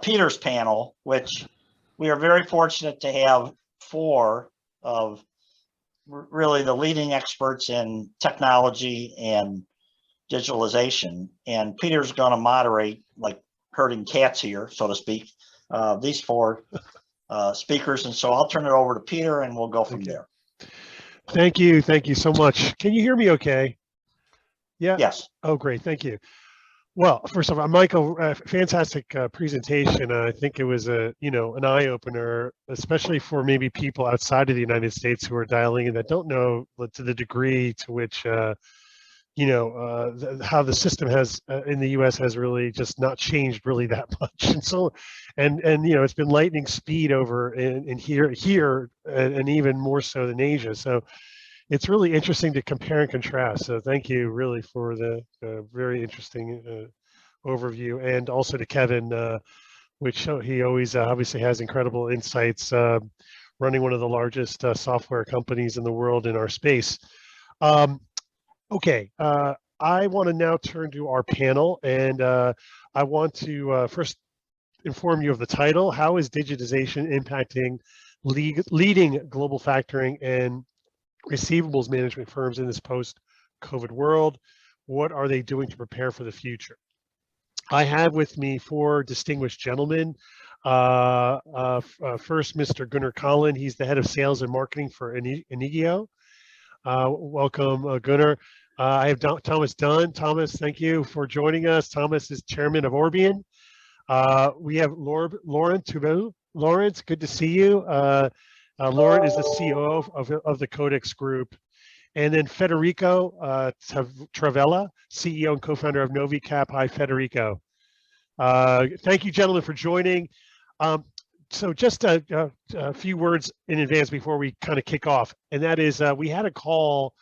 Peter's panel, which we are very fortunate to have 4 of really the leading experts in technology and digitalization. And Peter's going to moderate, like herding cats here, so to speak, these 4 speakers. And so I'll turn it over to Peter and we'll go from there. Thank you. Thank you so much. Can you hear me okay? Yeah. Yes. Oh, great. Thank you. Well, first of all, Michael, fantastic presentation. I think it was an eye opener, especially for maybe people outside of the United States who are dialing in that don't know to the degree to which, how the system has in the U.S. has really just not changed really that much. And so, and it's been lightning speed over in here, and even more so than Asia. So it's really interesting to compare and contrast. So thank you really for the very interesting overview, and also to Kevin, which he always obviously has incredible insights, running one of the largest software companies in the world in our space. Okay, I want to now turn to our panel, and I want to first inform you of the title: How is digitization impacting leading global factoring and receivables management firms in this post-COVID world? What are they doing to prepare for the future? I have with me 4 distinguished gentlemen. First, Mr. Gunnar Collin. He's the head of sales and marketing for Inigio. Welcome, Gunnar. I have Thomas Dunn. Thomas, thank you for joining us. Thomas is chairman of Orbian. We have Laurent Tubel. Laurent, good to see you. Laurent is the CEO of the Codex Group. And then Federico Travella, CEO and co-founder of Novicap. Hi, Federico. Thank you, gentlemen, for joining. So just a few words in advance before we kind of kick off, and that is we had a call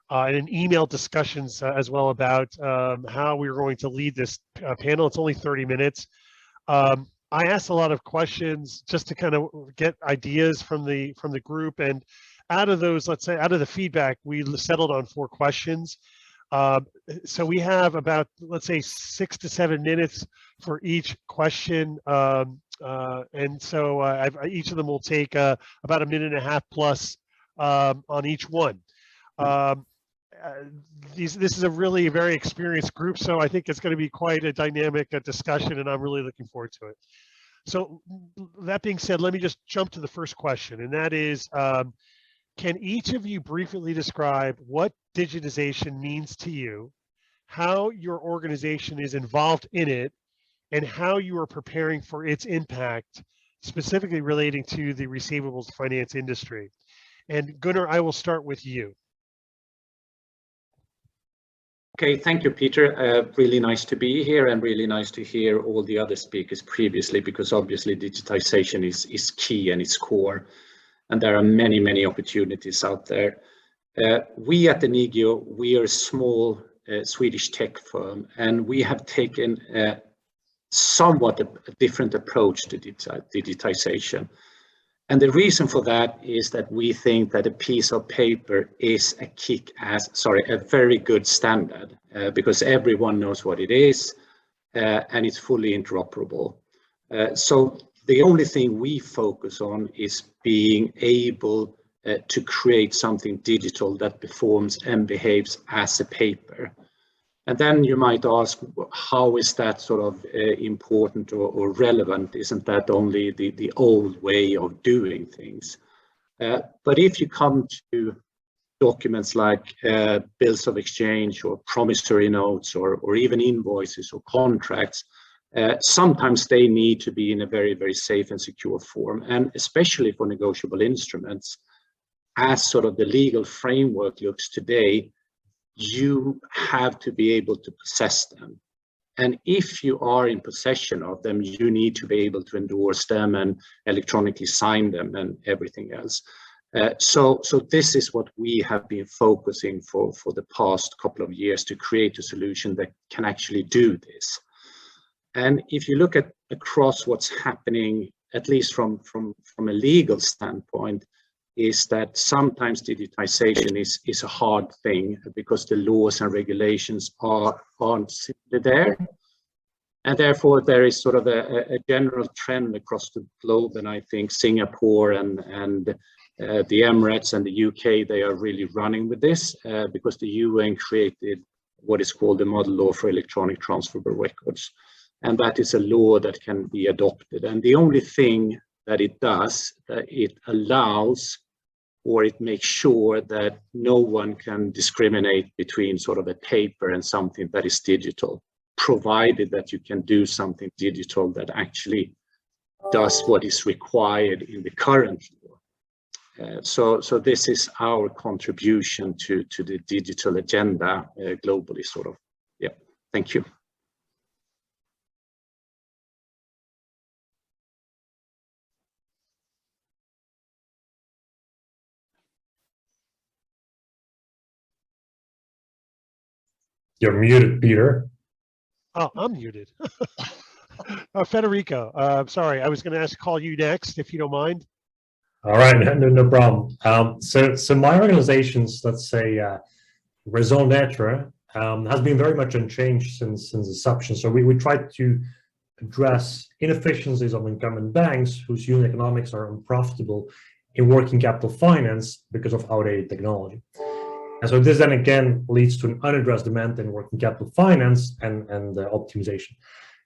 and an email discussions as well about how we were going to lead this panel. It's only 30 minutes. I asked a lot of questions just to kind of get ideas from the group, and out of those, let's say, out of the feedback, we settled on 4 questions. So we have about, let's say, 6 to 7 minutes for each question. And so each of them will take about 1.5 minutes plus on each one. This is a really very experienced group, so I think it's going to be quite a dynamic discussion, and I'm really looking forward to it. So that being said, let me just jump to the first question, and that is, can each of you briefly describe what digitization means to you, how your organization is involved in it, and how you are preparing for its impact, specifically relating to the receivables finance industry? And Gunnar, I will start with you. Okay, thank you, Peter. Really nice to be here, and really nice to hear all the other speakers previously, because obviously digitization is key and it's core. And there are many, many opportunities out there. We at Inigio, we are a small Swedish tech firm, and we have taken somewhat a different approach to digitization. And the reason for that is that we think that a piece of paper is a very good standard, because everyone knows what it is, and it's fully interoperable. So the only thing we focus on is being able to create something digital that performs and behaves as a paper. And then you might ask, how is that sort of important or relevant? Isn't that only the old way of doing things? But if you come to documents like bills of exchange or promissory notes or even invoices or contracts, sometimes they need to be in a very, very safe and secure form. And especially for negotiable instruments, as sort of the legal framework looks today, you have to be able to possess them. And if you are in possession of them, you need to be able to endorse them and electronically sign them and everything else. So this is what we have been focusing for the past couple of years, to create a solution that can actually do this. And if you look at across what's happening, at least from a legal standpoint, is that sometimes digitization is a hard thing because the laws and regulations aren't simply there. And therefore, there is sort of a general trend across the globe, and I think Singapore and the Emirates and the UK, they are really running with this because the UN created what is called the Model Law for Electronic Transferable Records. And that is a law that can be adopted. And the only thing that it does, it allows or it makes sure that no one can discriminate between sort of a paper and something that is digital, provided that you can do something digital that actually does what is required in the current law. So this is our contribution to the digital agenda globally, sort of. Yeah, thank you. You're muted, Peter. Oh, I'm muted. Federico, I'm sorry. I was going to call you next, if you don't mind. All right, no problem. So my organization's, let's say, raison d'etre has been very much unchanged since inception. So we tried to address inefficiencies of incumbent banks whose unit economics are unprofitable in working capital finance because of outdated technology. And so this then again leads to an unaddressed demand in working capital finance and optimization.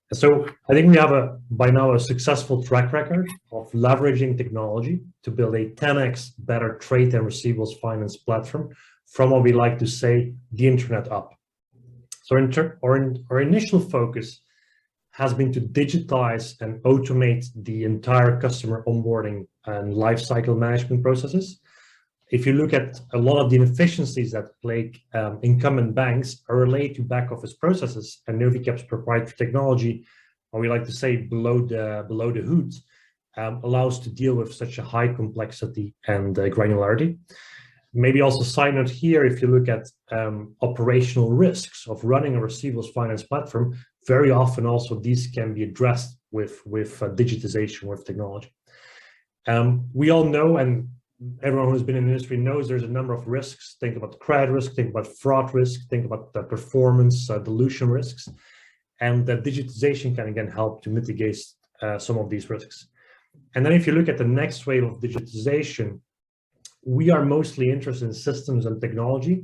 And so I think we have by now a successful track record of leveraging technology to build a 10x better trade and receivables finance platform from what we like to say, the internet up. So our initial focus has been to digitize and automate the entire customer onboarding and lifecycle management processes. If you look at a lot of the inefficiencies that plague incumbent banks are related to back office processes, and Novicap's proprietary technology, or we like to say below the hood, allows to deal with such a high complexity and granularity. Maybe also side note here, if you look at operational risks of running a receivables finance platform, very often also these can be addressed with digitization, with technology. We all know, and everyone who's been in the industry knows, there's a number of risks. Think about credit risk, think about fraud risk, think about the performance dilution risks, and that digitization can again help to mitigate some of these risks. And then if you look at the next wave of digitization, we are mostly interested in systems and technology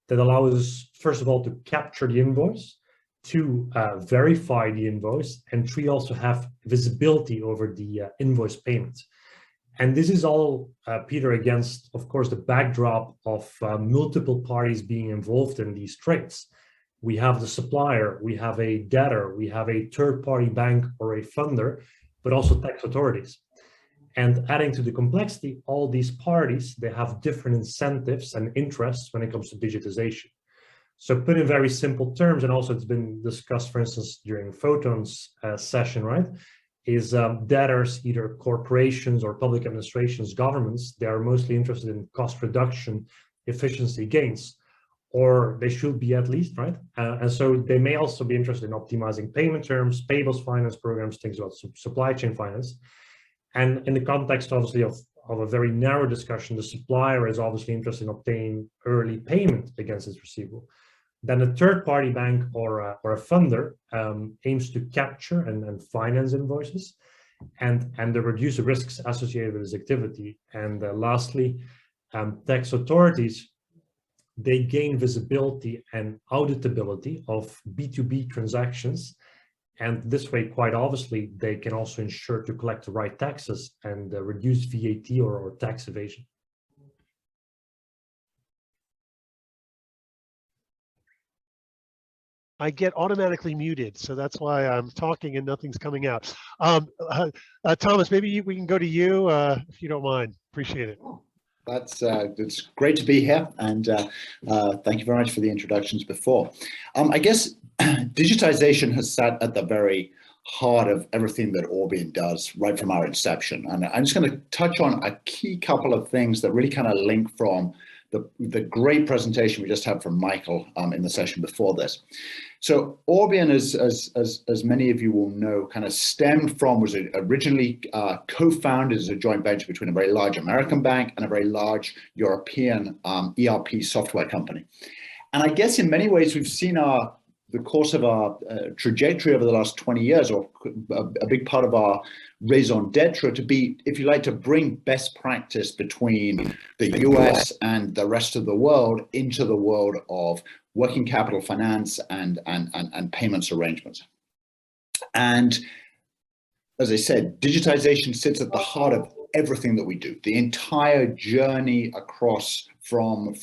that allows us, first of all, to capture the invoice, to verify the invoice, and three, also have visibility over the invoice payment. And this is all, Peter, against, of course, the backdrop of multiple parties being involved in these trades. We have the supplier, we have a debtor, we have a third-party bank or a funder, but also tax authorities. And adding to the complexity, all these parties, they have different incentives and interests when it comes to digitization. So put in very simple terms, and also it's been discussed, for instance, during Photon's session, right? Is debtors, either corporations or public administrations, governments, they are mostly interested in cost reduction, efficiency gains, or they should be at least, right? And so they may also be interested in optimizing payment terms, payables finance programs, things about supply chain finance. And in the context, obviously, of a very narrow discussion, the supplier is obviously interested in obtaining early payment against its receivable. Then a third-party bank or a funder aims to capture and finance invoices and to reduce the risks associated with this activity. And lastly, tax authorities, they gain visibility and auditability of B2B transactions. And this way, quite obviously, they can also ensure to collect the right taxes and reduce VAT or tax evasion. I get automatically muted, so that's why I'm talking and nothing's coming out. Thomas, maybe we can go to you if you don't mind. Appreciate it. It's great to be here, and thank you very much for the introductions before. I guess digitization has sat at the very heart of everything that Orbian does right from our inception, and I'm just going to touch on a key couple of things that really kind of link from the great presentation we just had from Michael in the session before this. So Orbian, as many of you will know, kind of stemmed from, was originally co-founded as a joint venture between a very large American bank and a very large European ERP software company. And I guess in many ways, we've seen our the course of our trajectory over the last 20 years, or a big part of our raison d'etre, to be, if you like, to bring best practice between the US and the rest of the world into the world of working capital finance and payments arrangements. And as I said, digitization sits at the heart of everything that we do. The entire journey across from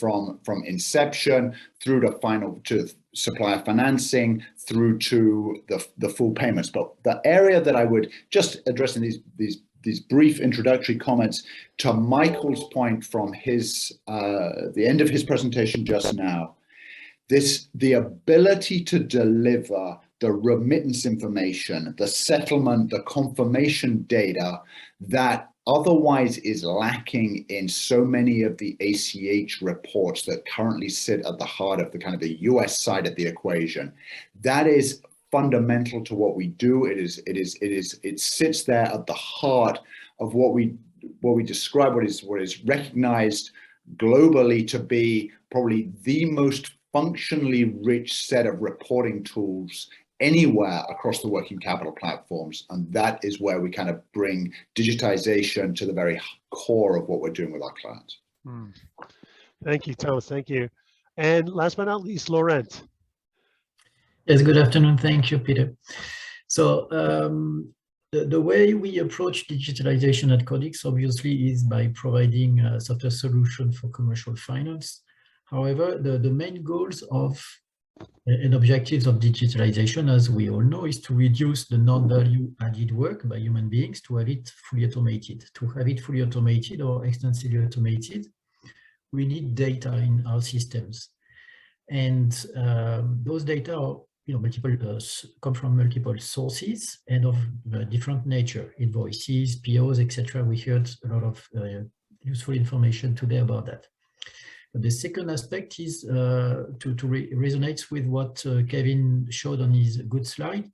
inception through to supplier financing through to the full payments. But the area that I would just address in these brief introductory comments to Michael's point from the end of his presentation just now, the ability to deliver the remittance information, the settlement, the confirmation data that otherwise is lacking in so many of the ACH reports that currently sit at the heart of the kind of the US side of the equation. That is fundamental to what we do. It sits there at the heart of what we describe, what is recognized globally to be probably the most functionally rich set of reporting tools anywhere across the working capital platforms. And that is where we kind of bring digitization to the very core of what we're doing with our clients. Thank you, Thomas. Thank you. And last but not least, Laurent. Yes, good afternoon. Thank you, Peter. So the way we approach digitalization at Codex obviously is by providing a software solution for commercial finance. However, the main goals of and objectives of digitalization, as we all know, is to reduce the non-value added work by human beings to have it fully automated. To have it fully automated or extensively automated, we need data in our systems. And those data are, come from multiple sources and of different nature, invoices, POs, etc. We heard a lot of useful information today about that. The second aspect is resonates with what Kevin showed on his good slide,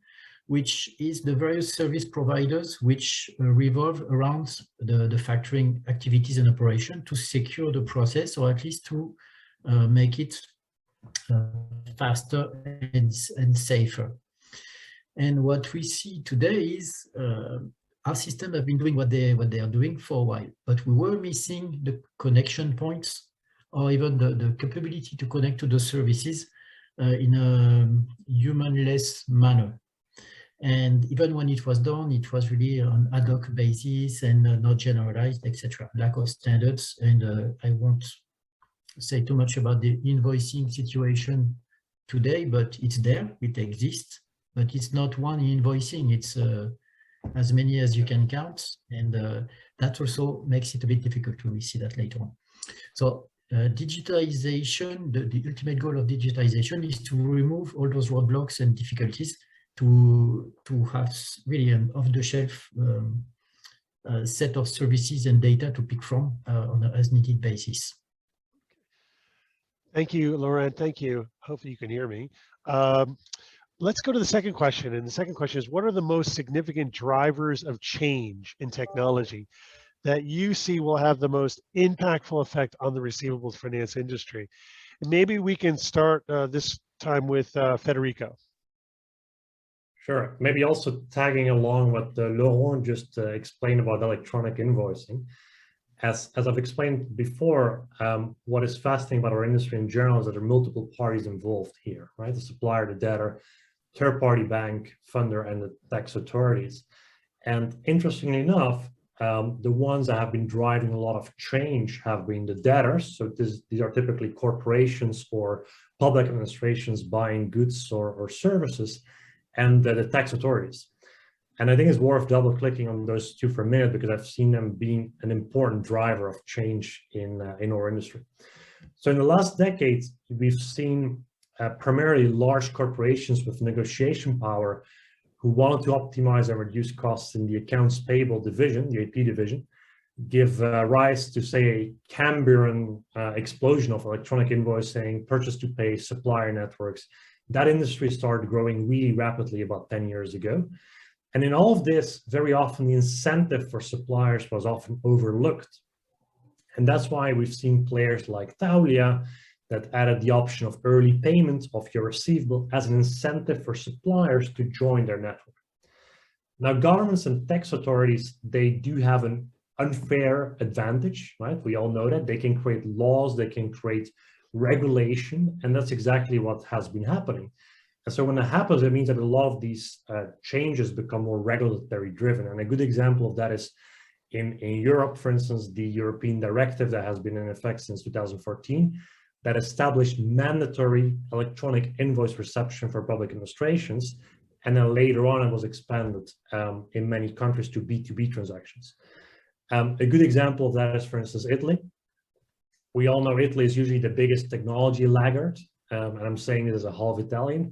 which is the various service providers which revolve around the factoring activities and operation to secure the process, or at least to make it faster and safer. And what we see today is our system have been doing what they are doing for a while, but we were missing the connection points or even the capability to connect to the services in a human-less manner. And even when it was done, it was really on ad hoc basis and not generalized, etc. Lack of standards. And I won't say too much about the invoicing situation today, but it's there, it exists, but it's not one invoicing, it's as many as you can count. And that also makes it a bit difficult. We see that later on. So digitalization, the ultimate goal of digitalization is to remove all those roadblocks and difficulties to have really an off-the-shelf set of services and data to pick from on an as-needed basis. Thank you, Laurent. Thank you. Hopefully you can hear me. Let's go to the second question. And the second question is, what are the most significant drivers of change in technology that you see will have the most impactful effect on the receivables finance industry? And maybe we can start this time with Federico. Sure. Maybe also tagging along what Laurent just explained about electronic invoicing. As I've explained before, what is fascinating about our industry in general is that there are multiple parties involved here, right? The supplier, the debtor, third-party bank, funder, and the tax authorities. And interestingly enough, the ones that have been driving a lot of change have been the debtors. So these are typically corporations or public administrations buying goods or services, and the tax authorities. And I think it's worth double clicking on those two for a minute, because I've seen them being an important driver of change in our industry. So in the last decade, we've seen primarily large corporations with negotiation power who wanted to optimize and reduce costs in the accounts payable division, the AP division, give rise to, say, a Cambrian explosion of electronic invoicing, purchase to pay, supplier networks. That industry started growing really rapidly about 10 years ago. And in all of this, very often the incentive for suppliers was often overlooked. And that's why we've seen players like Taulia that added the option of early payment of your receivable as an incentive for suppliers to join their network. Now, governments and tax authorities, they do have an unfair advantage, right? We all know that. They can create laws, they can create regulation, and that's exactly what has been happening. And so when that happens, it means that a lot of these changes become more regulatory driven. And a good example of that is in Europe, for instance, the European directive that has been in effect since 2014 that established mandatory electronic invoice reception for public administrations. And then later on, it was expanded in many countries to B2B transactions. A good example of that is, for instance, Italy. We all know Italy is usually the biggest technology laggard, and I'm saying this as a half Italian,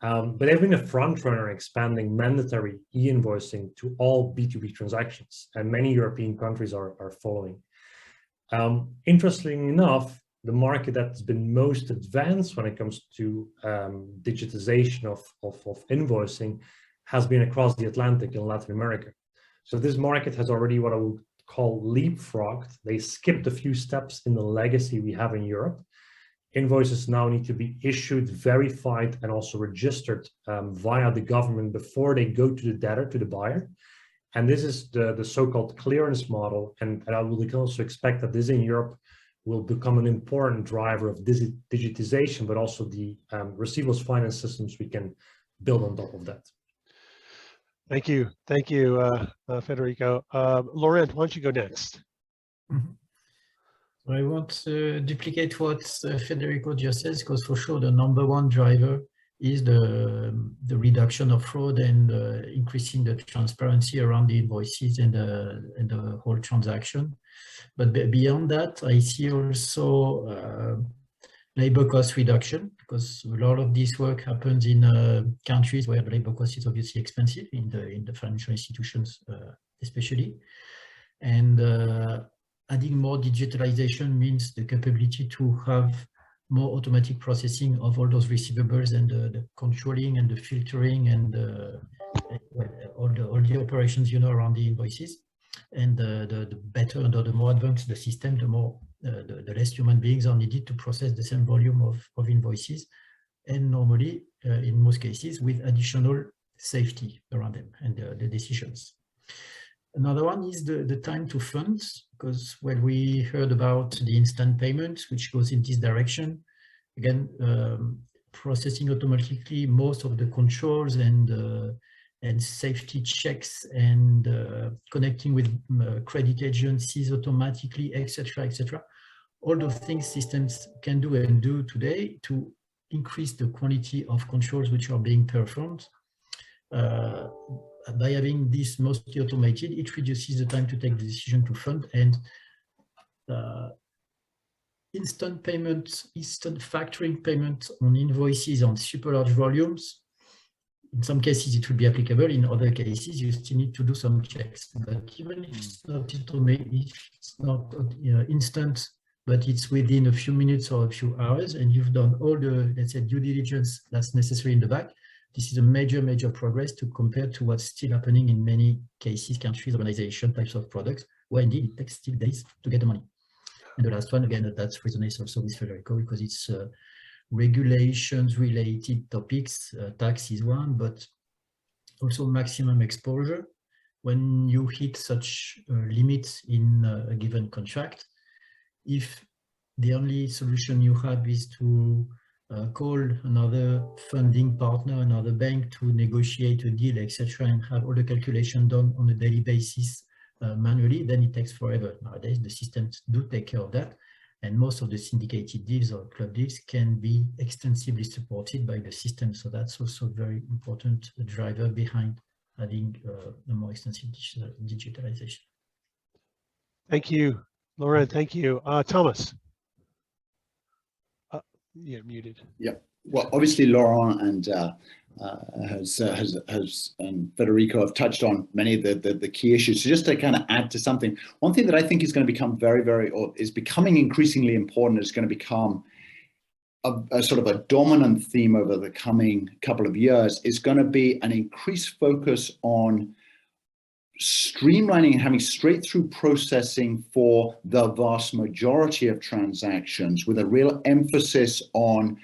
but they've been a front runner expanding mandatory e-invoicing to all B2B transactions, and many European countries are following. Interestingly enough, the market that's been most advanced when it comes to digitization of invoicing has been across the Atlantic in Latin America. So this market has already what I would call leapfrogged. They skipped a few steps in the legacy we have in Europe. Invoices now need to be issued, verified, and also registered via the government before they go to the debtor, to the buyer. And this is the so-called clearance model. And I would also expect that this in Europe will become an important driver of digitization, but also the receivables finance systems we can build on top of that. Thank you, Federico. Laurent, why don't you go next? I want to duplicate what Federico just says, because for sure the number one driver is the reduction of fraud and increasing the transparency around the invoices and the whole transaction. But beyond that, I see also labor cost reduction, because a lot of this work happens in countries where the labor cost is obviously expensive, in the financial institutions especially. And adding more digitalization means the capability to have more automatic processing of all those receivables and the controlling and the filtering and all the operations, you know, around the invoices. And the better and the more advanced the system, the less human beings are needed to process the same volume of invoices, and normally, in most cases, with additional safety around them and the decisions. Another one is the time to funds, because when we heard about the instant payments, which goes in this direction, again, processing automatically most of the controls and safety checks and connecting with credit agencies automatically, etc., etc. All those things systems can do and do today to increase the quality of controls which are being performed. By having this mostly automated, it reduces the time to take the decision to fund, and instant payments, instant factoring payments on invoices on super large volumes. In some cases, it will be applicable. In other cases, you still need to do some checks. But even if it's not automated, if it's not instant, but it's within a few minutes or a few hours, and you've done all the, let's say, due diligence that's necessary in the back, this is a major, major progress to compare to what's still happening in many cases, countries, organization types of products, where indeed it takes still days to get the money. And the last one, again, that resonates also with Federico, because it's regulations related topics. Tax is one, but also maximum exposure. When you hit such limits in a given contract, if the only solution you have is to call another funding partner, another bank to negotiate a deal, etc., and have all the calculation done on a daily basis manually, then it takes forever. Nowadays, the systems do take care of that. And most of the syndicated deals or club deals can be extensively supported by the system. So that's also a very important driver behind having a more extensive digitalization. Thank you, Laurent. Thank you. Thomas. You're muted. Yeah. Well, obviously, Laurent and Federico have touched on many of the key issues. So just to kind of add to something, one thing that I think is going to become is becoming increasingly important, is going to become a sort of a dominant theme over the coming couple of years, is going to be an increased focus on streamlining and having straight through processing for the vast majority of transactions, with a real emphasis on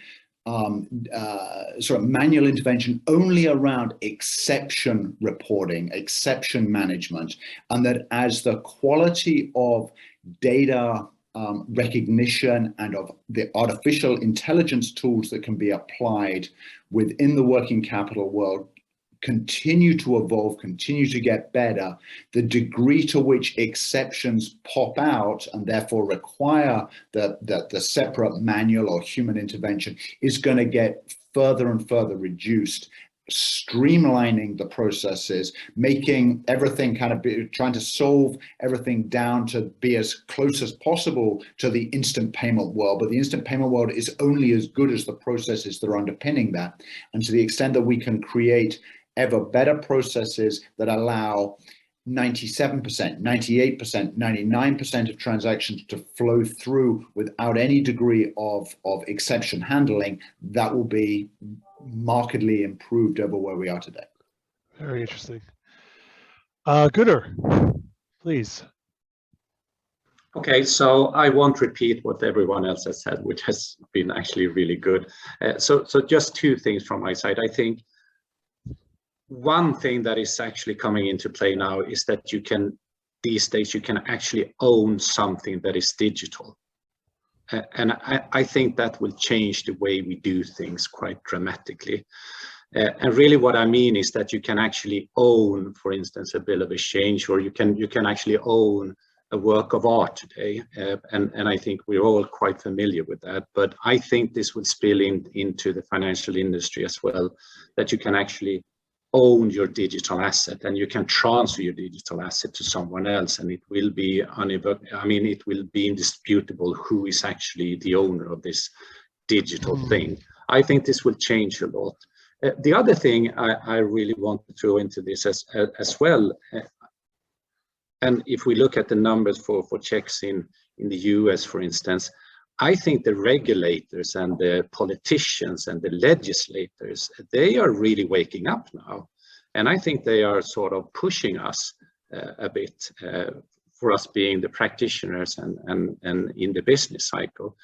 sort of manual intervention only around exception reporting, exception management, and that as the quality of data recognition and of the artificial intelligence tools that can be applied within the working capital world continue to evolve, continue to get better, the degree to which exceptions pop out and therefore require the separate manual or human intervention is going to get further and further reduced. Streamlining the processes, making everything kind of trying to solve everything down to be as close as possible to the instant payment world. But the instant payment world is only as good as the processes that are underpinning that. And to the extent that we can create ever better processes that allow 97%, 98%, 99% of transactions to flow through without any degree of exception handling, that will be markedly improved over where we are today. Very interesting. Gunnar, please. Okay, so I won't repeat what everyone else has said, which has been actually really good. So just two things from my side. I think one thing that is actually coming into play now is that you can, these days, you can actually own something that is digital. And I think that will change the way we do things quite dramatically. And really what I mean is that you can actually own, for instance, a bill of exchange, or you can actually own a work of art today. And I think we're all quite familiar with that. But I think this would spill into the financial industry as well, that you can actually own your digital asset and you can transfer your digital asset to someone else, and it will be it will be indisputable who is actually the owner of this digital thing. I think this will change a lot. The other thing I really want to throw into this as well, and if we look at the numbers for checks in the US, for instance, I think the regulators and the politicians and the legislators, they are really waking up now. And I think they are sort of pushing us a bit for us being the practitioners and in the business cycle.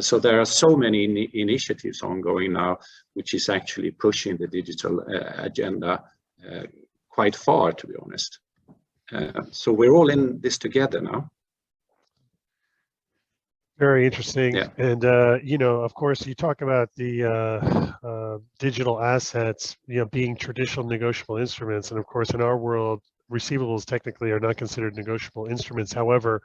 So there are so many initiatives ongoing now, which is actually pushing the digital agenda quite far, to be honest. So we're all in this together now. Very interesting. Yeah. And, of course, you talk about the digital assets, being traditional negotiable instruments. And of course, in our world, receivables technically are not considered negotiable instruments. However,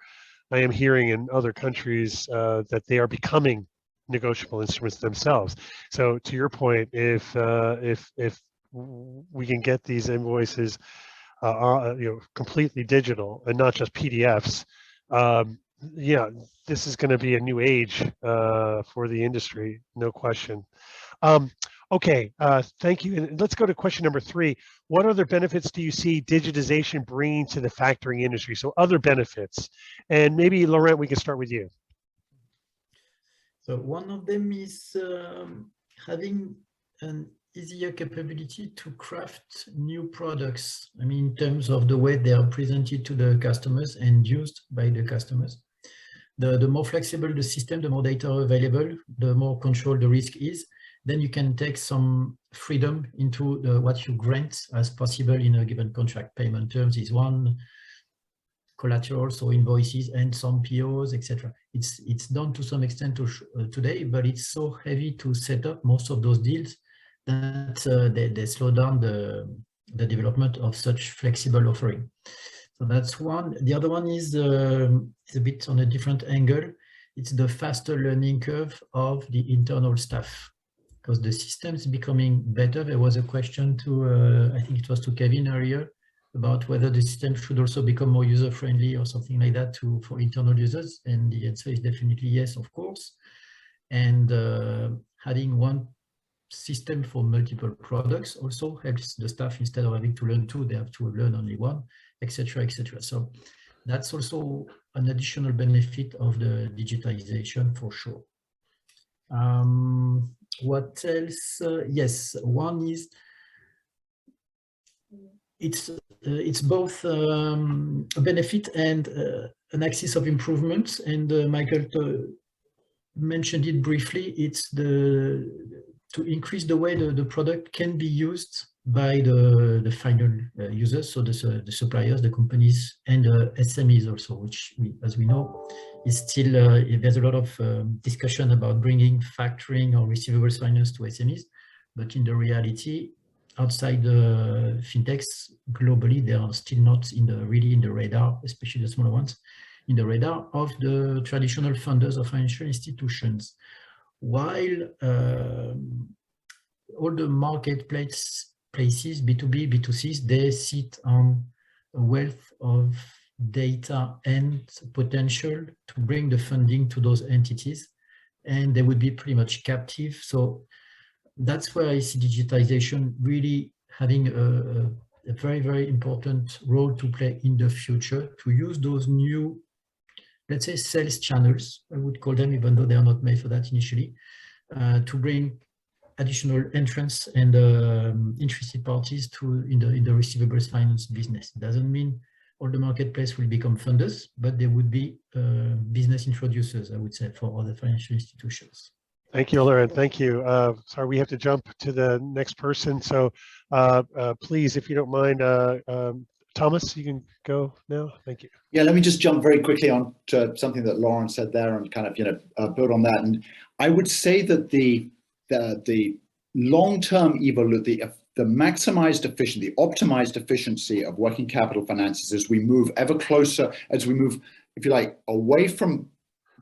I am hearing in other countries that they are becoming negotiable instruments themselves. So to your point, if we can get these invoices, completely digital and not just PDFs, this is going to be a new age for the industry, no question. Okay, thank you. And let's go to question number 3. What other benefits do you see digitization bringing to the factoring industry? So other benefits. And maybe, Laurent, we can start with you. So one of them is having an easier capability to craft new products. I mean, in terms of the way they are presented to the customers and used by the customers. The more flexible the system, the more data available, the more control the risk is. Then you can take some freedom into what you grant as possible in a given contract. Payment terms is one, collateral, so invoices and some POs, etc. It's done to some extent today, but it's so heavy to set up most of those deals that they slow down the development of such flexible offering. So that's one. The other one is a bit on a different angle. It's the faster learning curve of the internal staff, because the system is becoming better. There was a question to, I think it was to Kevin earlier, about whether the system should also become more user-friendly or something like that for internal users. And the answer is definitely yes, of course. And having one system for multiple products also helps the staff. Instead of having to learn 2, they have to learn only 1, etc., etc. So that's also an additional benefit of the digitalization for sure. What else? Yes, one is it's both a benefit and an axis of improvement. And Michael mentioned it briefly. It's to increase the way the product can be used by the final users, so the suppliers, the companies, and SMEs also, which as we know is still there's a lot of discussion about bringing factoring or receivables finance to SMEs, but in the reality, outside the fintechs globally, they are still not really in the radar, especially the smaller ones, in the radar of the traditional funders of financial institutions. While all the marketplaces, B2B, B2Cs, they sit on a wealth of data and potential to bring the funding to those entities, and they would be pretty much captive. So that's where I see digitization really having a very, very important role to play in the future, to use those new, let's say, sales channels, I would call them, even though they are not made for that initially, to bring additional entrants and interested parties in the receivables finance business. It doesn't mean all the marketplace will become funders, but there would be business introducers, I would say, for other financial institutions. Thank you, Laurent. Thank you. Sorry, we have to jump to the next person. So please, if you don't mind, Thomas, you can go now. Thank you. Yeah, let me just jump very quickly on to something that Laurent said there and kind of, build on that. And I would say that the long-term the maximized efficiency, the optimized efficiency of working capital finances as we move ever closer, as we move, if you like, away from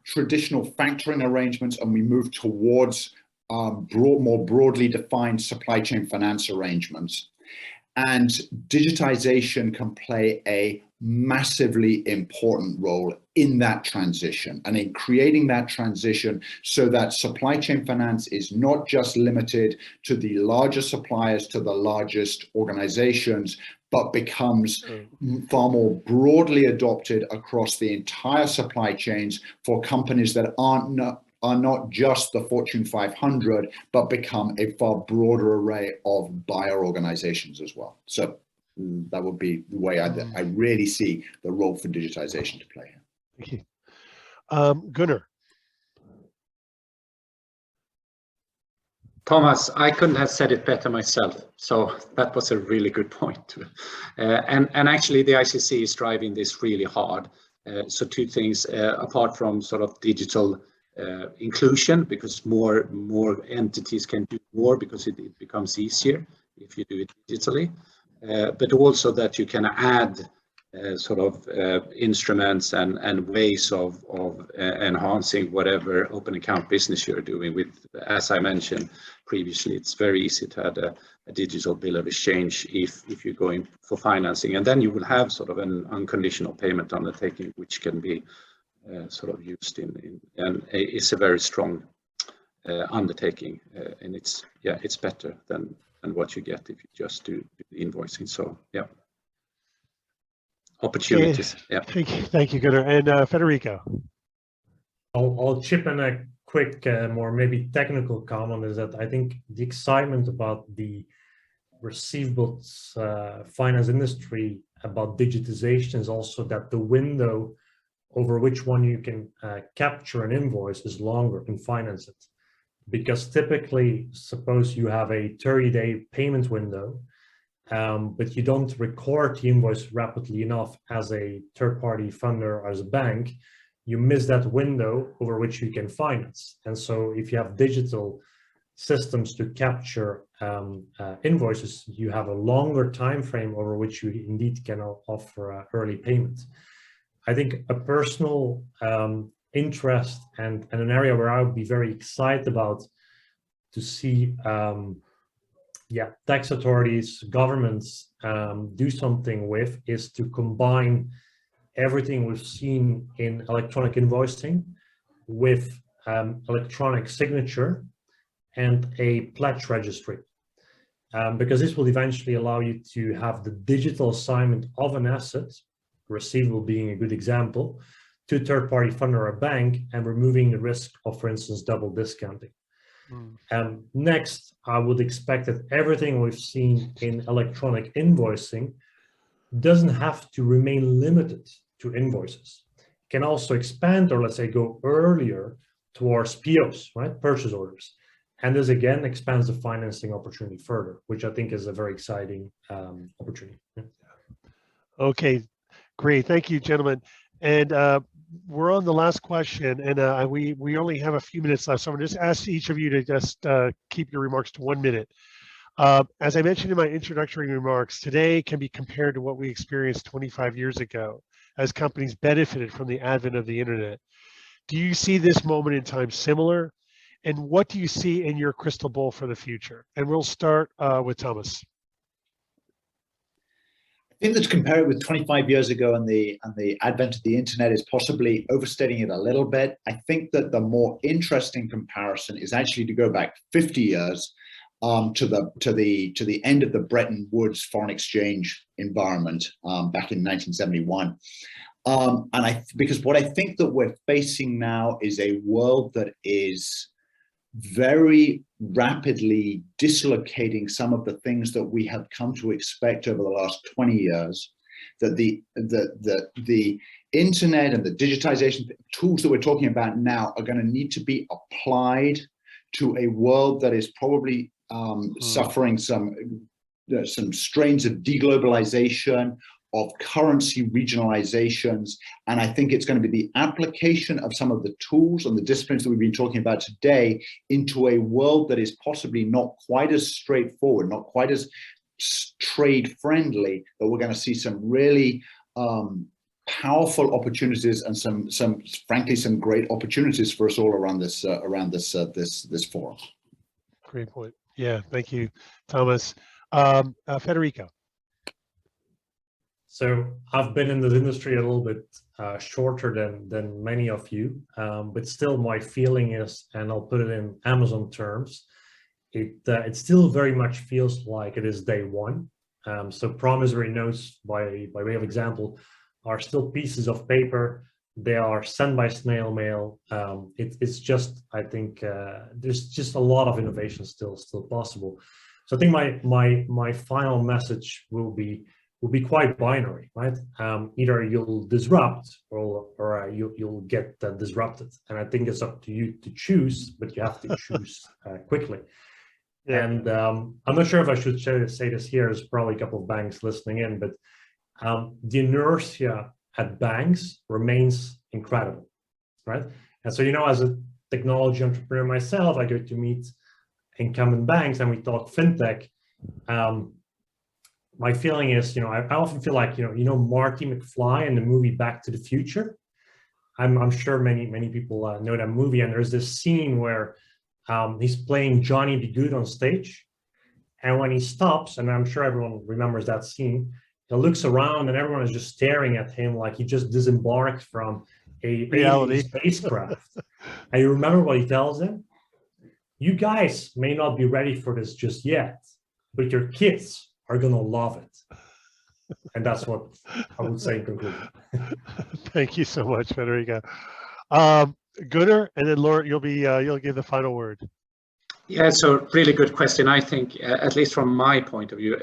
traditional factoring arrangements and we move towards more broadly defined supply chain finance arrangements. And digitization can play a massively important role in that transition and in creating that transition so that supply chain finance is not just limited to the larger suppliers, to the largest organizations, but becomes far more broadly adopted across the entire supply chains for companies that are not just the Fortune 500, but become a far broader array of buyer organizations as well. So that would be the way I really see the role for digitization to play here. Thank you. Gunnar. Thomas, I couldn't have said it better myself. So that was a really good point. And actually the ICC is driving this really hard. So two things, apart from sort of digital inclusion, because more entities can do more because it becomes easier if you do it digitally, but also that you can add instruments and ways of enhancing whatever open account business you're doing with. As I mentioned previously, it's very easy to add a digital bill of exchange if you're going for financing, and then you will have sort of an unconditional payment undertaking, which can be used and it's a very strong undertaking, and it's better than what you get if you just do the invoicing. So yeah. Opportunities. Yeah. Thank you, Gunnar. And Federico. I'll chip in a quick, more maybe technical comment, is that I think the excitement about the receivables finance industry, about digitization, is also that the window over which one you can capture an invoice is longer and finance it. Because typically, suppose you have a 30-day payment window, but you don't record the invoice rapidly enough as a third-party funder or as a bank, you miss that window over which you can finance. And so if you have digital systems to capture invoices, you have a longer time frame over which you indeed can offer early payment. I think a personal interest and an area where I would be very excited about to see tax authorities, governments do something with, is to combine everything we've seen in electronic invoicing with electronic signature and a pledge registry. Because this will eventually allow you to have the digital assignment of an asset, receivable being a good example, to a third-party funder or a bank, and removing the risk of, for instance, double discounting. Next, I would expect that everything we've seen in electronic invoicing doesn't have to remain limited to invoices. It can also expand, or let's say go earlier towards POs, right? Purchase orders. And this again expands the financing opportunity further, which I think is a very exciting opportunity. Yeah. Okay, great. Thank you, gentlemen. And we're on the last question, and we only have a few minutes left. So I'm going to just ask each of you to just keep your remarks to 1 minute. As I mentioned in my introductory remarks, today can be compared to what we experienced 25 years ago as companies benefited from the advent of the internet. Do you see this moment in time similar? And what do you see in your crystal ball for the future? And we'll start with Thomas. I think that to compare it with 25 years ago and the advent of the internet is possibly overstating it a little bit. I think that the more interesting comparison is actually to go back 50 years to the end of the Bretton Woods foreign exchange environment back in 1971. Because what I think that we're facing now is a world that is very rapidly dislocating some of the things that we have come to expect over the last 20 years, that the internet and the digitization tools that we're talking about now are going to need to be applied to a world that is probably suffering some strains of deglobalization, of currency regionalizations. And I think it's going to be the application of some of the tools and the disciplines that we've been talking about today into a world that is possibly not quite as straightforward, not quite as trade friendly, but we're going to see some really powerful opportunities and frankly some great opportunities for us all around this forum. Great point. Yeah, thank you, Thomas. Federico. So I've been in this industry a little bit shorter than many of you, but still my feeling is, and I'll put it in Amazon terms, it still very much feels like it is day one. So promissory notes, by way of example, are still pieces of paper. They are sent by snail mail. It's just, I think there's just a lot of innovation still possible. So I think my final message will be quite binary, right? Either you'll disrupt or you'll get disrupted. And I think it's up to you to choose, but you have to choose quickly. Yeah. And I'm not sure if I should say this here. There's probably a couple of banks listening in, but the inertia at banks remains incredible, right? And so, as a technology entrepreneur myself, I go to meet incumbent banks and we talk fintech. My feeling is, I often feel like, Marty McFly in the movie Back to the Future. I'm sure many people know that movie, and there's this scene where he's playing Johnny B. Good on stage, and when he stops, and I'm sure everyone remembers that scene, he looks around and everyone is just staring at him like he just disembarked from a reality spacecraft. And you remember what he tells them? You guys may not be ready for this just yet, but your kids are going to love it. And that's what I would say in conclusion. Thank you so much, Federico. Gunnar, and then Laura, you'll give the final word. Yeah, so really good question. I think, at least from my point of view,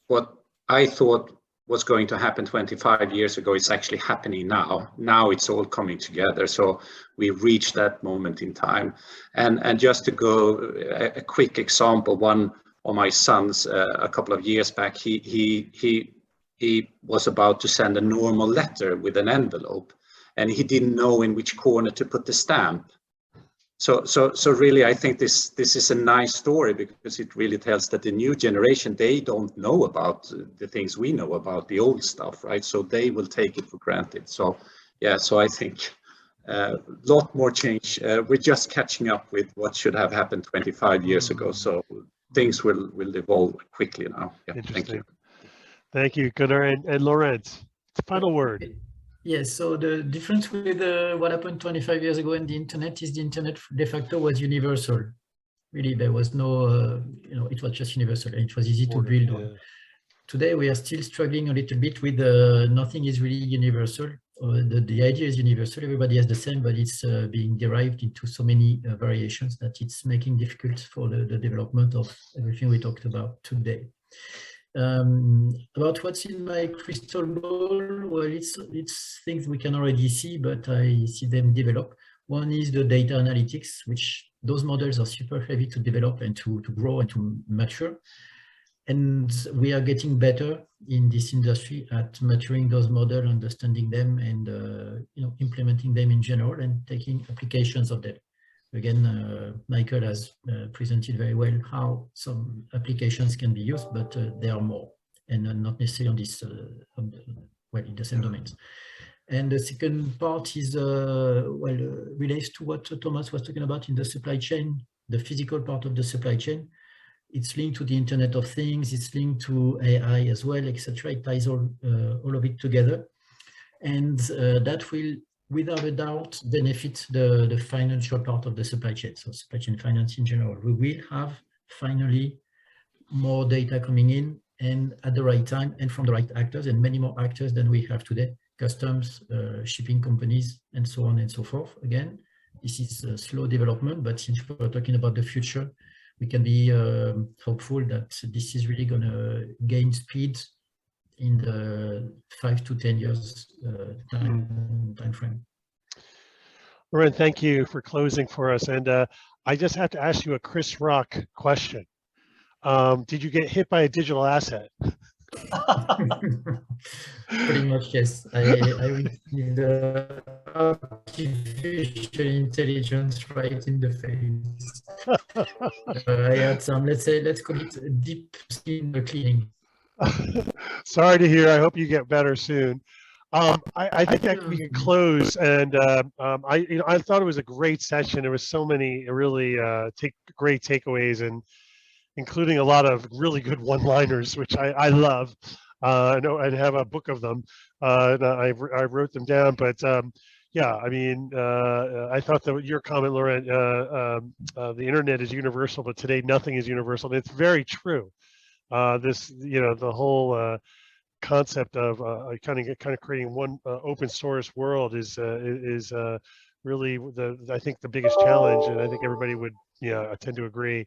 what I thought was going to happen 25 years ago is actually happening now. Now it's all coming together. So we reached that moment in time. And just to go a quick example, one of my sons a couple of years back, he was about to send a normal letter with an envelope, and he didn't know in which corner to put the stamp. So really, I think this is a nice story, because it really tells that the new generation, they don't know about the things we know about, the old stuff, right? So they will take it for granted. So yeah, so I think a lot more change. We're just catching up with what should have happened 25 years ago. So things will evolve quickly now. Yeah, thank you. Thank you, Gunnar. And Lorenz, final word. Yes, so the difference with what happened 25 years ago and the internet is the internet de facto was universal. Really, there was no, it was just universal, and it was easy to build on. Today, we are still struggling a little bit with nothing is really universal. The idea is universal, everybody has the same, but it's being derived into so many variations that it's making difficult for the development of everything we talked about today. About what's in my crystal ball, well, it's things we can already see, but I see them develop. One is the data analytics, which those models are super heavy to develop and to grow and to mature. And we are getting better in this industry at maturing those models, understanding them, and implementing them in general and taking applications of them. Again, Michael has presented very well how some applications can be used, but there are more, and not necessarily on this, in the same domains. And the second part is, relates to what Thomas was talking about in the supply chain, the physical part of the supply chain. It's linked to the Internet of Things, it's linked to AI as well, etc. It ties all of it together. And that will, without a doubt, benefit the financial part of the supply chain. So supply chain finance in general. We will have finally more data coming in and at the right time and from the right actors, and many more actors than we have today. Customs, shipping companies, and so on and so forth. Again, this is a slow development, but since we're talking about the future, we can be hopeful that this is really going to gain speed in the 5 to 10 years time frame. Loren, thank you for closing for us. And I just have to ask you a Chris Rock question. Did you get hit by a digital asset? Pretty much, yes. I received artificial intelligence right in the face. I had some, let's call it deep skin cleaning. Sorry to hear. I hope you get better soon. I think that we can close. And I thought it was a great session. There was so many really great takeaways, and including a lot of really good one-liners, which I love. I know I have a book of them, and I wrote them down. But yeah, I mean, I thought that your comment, Laurent, the internet is universal, but today nothing is universal. And it's very true. The whole concept of kind of creating one open source world is really I think the biggest challenge, and I think everybody would tend to agree.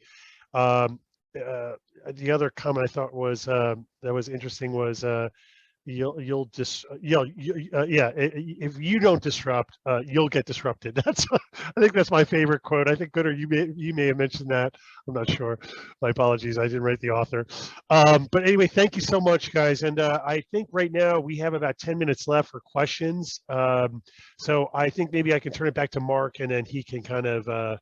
The other comment I thought was that was interesting was if you don't disrupt, you'll get disrupted. That's I think that's my favorite quote. I think Gunnar, you may have mentioned that. I'm not sure. My apologies. I didn't write the author. But anyway, thank you so much, guys. And I think right now we have about 10 minutes left for questions. So I think maybe I can turn it back to Mark, and then he can kind of